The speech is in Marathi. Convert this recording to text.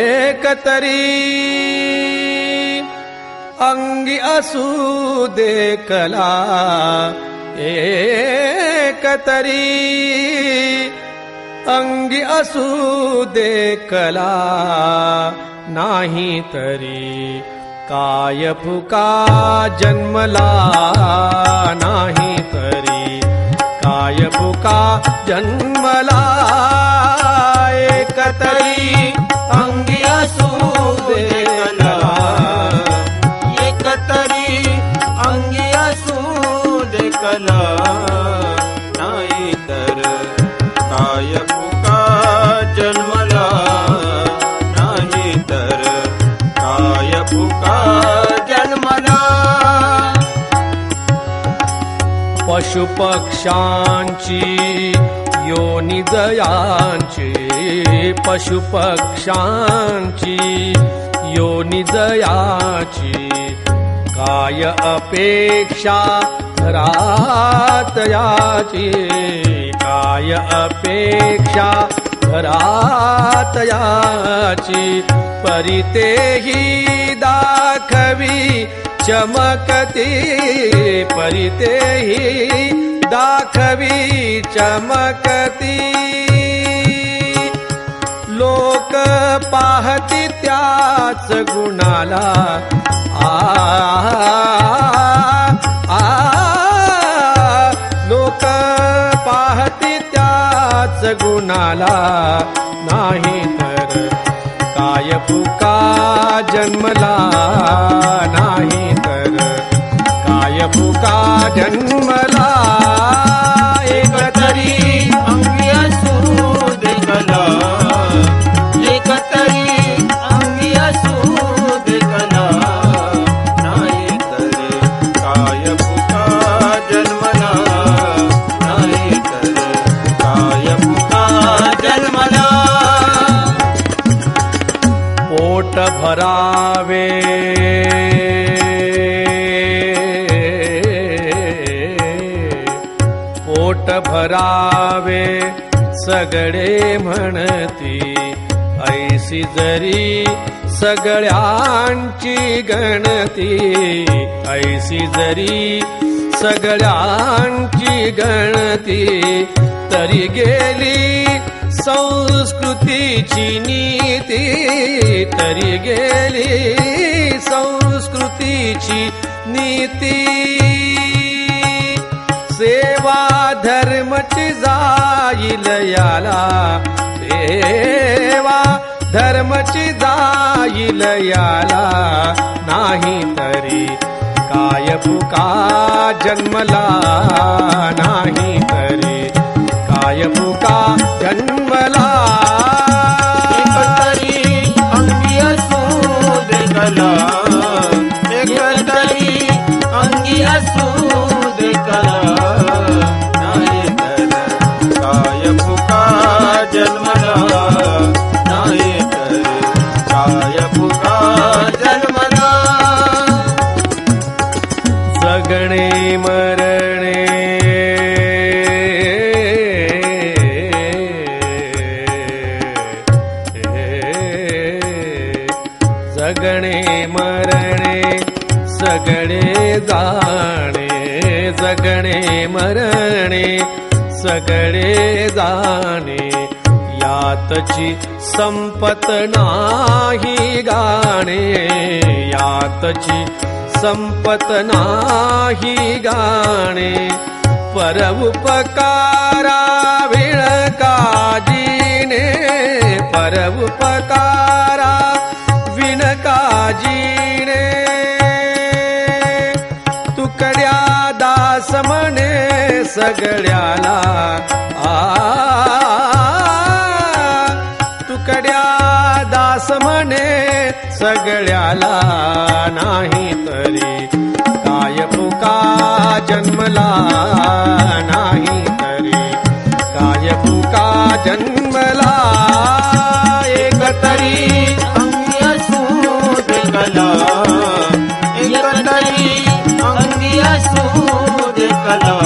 एकतरी अंगी असू दे कला, एकतरी अंगी असू दे कला, नाही तरी काय फुका जन्मला, नाही तरी काय फुका जन्मला. एकतरी अंगी असू दे कला, एकतरी अंगी असू दे कला, नाही तर काय फुका जन्मला, नाही तर काय फुका जन्मला. पशुपक्ष्यांची योनी दयांची, पशुपक्ष्यांची योनी दयाची, काय अपेक्षा रातयाची, काय अपेक्षा रातयाची. परितेही दाखवी चमकती, परितेही दाखवी चमकती. लोक पाहती त्याच गुणाला, लोक पाहती त्याच गुणाला, नाही तर काय फुका जन्मला, नाही तर काय फुका जन्मला. एकतरी अंगी असू दे कला, एकतरी अंगी असू दे कला, नाही तर काय फुका जन्मला, नाही तर काय फुका जन्मला. पोट भरावे पोट भरावे सगळे म्हणती, ऐसी जरी सगळ्यांची गणती, ऐसी जरी सगळ्यांची गणती. तरी गेली संस्कृतीची नीती, तरी गेली संस्कृतीची नीती. सेवा धर्मची जाईल याला, सेवा धर्मची जाईल याला, नाही तरी काय फुका जन्मला, नाही तरी काय फुका जन्मला. एकतरी अंगी असू दे कला, एकतरी अंगी असू दे कला, नाही तर काय फुका जन्मला, नाही तर काय फुका जन्मला. जगणे मरणे जगणे मरणे सगळे जाणे, जगणे मरणे सगळे जाणे. यातची संपत नाही गाणे, यातची संपत नाही गाणे. परउपकारा विण काजीने, परउपकारा विण काजीने. तुकड्या दास म्हणे सगळ्याला, तुकड्या दास म्हणे सगळ्याला, नाही तरी काय फुका जन्मला नाही तरी काय फुका जन्मला एकतरी अंगी असूद कला एकतरी अंगी असूद कला